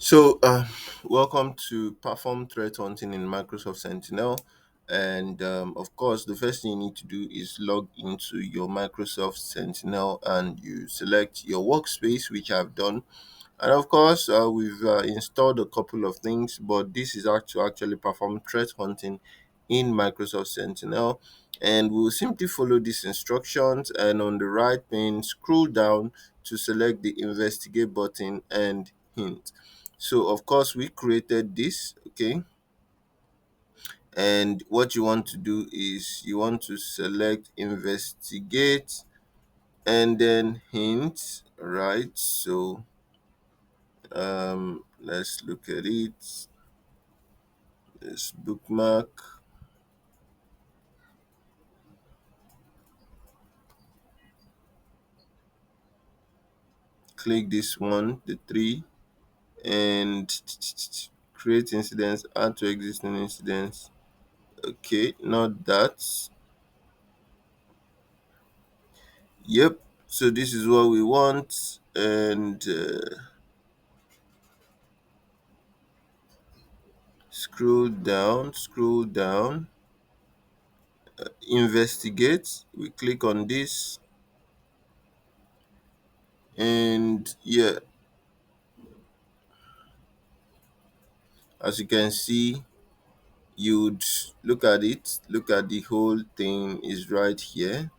So, welcome to Perform Threat Hunting in Microsoft Sentinel. And of course, the first thing you need to do is log into your Microsoft Sentinel and you select your workspace, which I've done. And of course, we've installed a couple of things, but this is actually perform threat hunting in Microsoft Sentinel. And we'll simply follow these instructions. And on the right pane, scroll down to select the investigate button and hint. So, of course, we created this, okay? And what you want to do is you want to select investigate and then hint, right? So, let's look at it. This bookmark, click this one, the three, and create incidents, add to existing incidents. Okay, not that. Yep, so this is what we want. And scroll down, investigate. We click on this, and yeah, as you can see, you'd look at it, look at the whole thing is right here.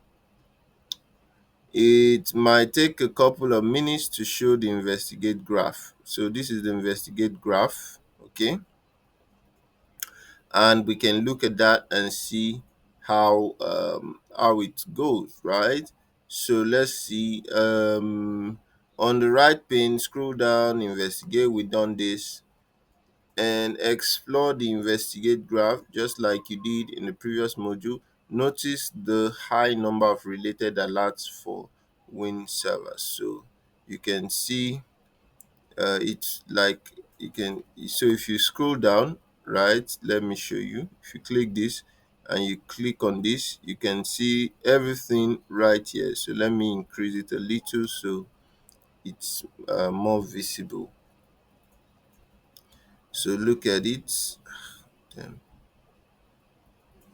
It might take a couple of minutes to show the investigate graph. So this is the investigate graph, okay? And we can look at that and see how it goes, right? So let's see. On the right pane, scroll down, investigate. We done this, and explore the investigate graph just like you did in the previous module. Notice the high number of related alerts for Win servers. So you can see it's like you can, so if you scroll down, right, let me show you. If you click this and you click on this, you can see everything right here. So let me increase it a little so it's more visible. So look at it. Then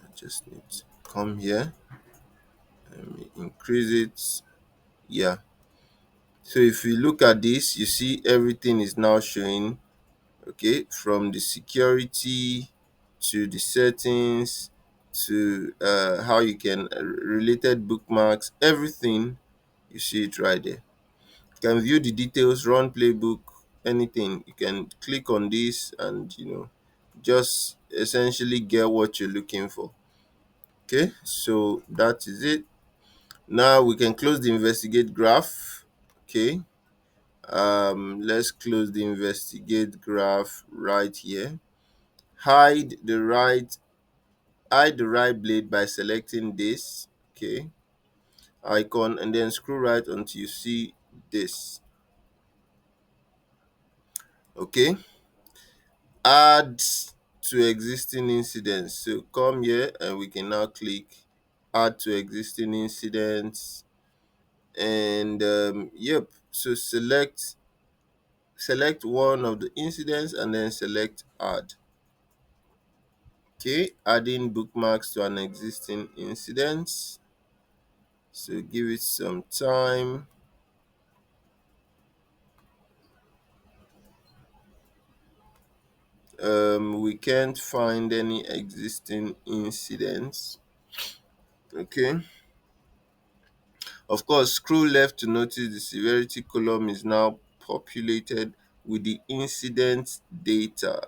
I just need to come here. Let me increase it. Yeah. So if you look at this, you see everything is now showing, okay, from the security to the settings to how you can related bookmarks, everything. You see it right there. You can view the details, run playbook, anything. You can click on this and just essentially get what you're looking for. Okay, so that is it. Now we can close the investigate graph. Okay, let's close the investigate graph right here. Hide the right blade by selecting this, okay, icon, and then scroll right until you see this. Okay, add to existing incidents. So come here and we can now click add to existing incidents. And yep, so select one of the incidents and then select add. Okay, adding bookmarks to an existing incident. So give it some time. We can't find any existing incidents. Okay, of course, scroll left to notice the severity column is now populated with the incident data.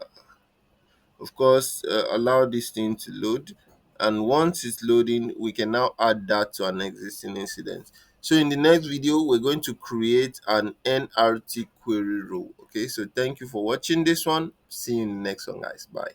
Of course, allow this thing to load, and once it's loading, we can now add that to an existing incident. So in the next video, we're going to create an NRT query rule. Okay, so thank you for watching this one. See you in the next one, guys. Bye.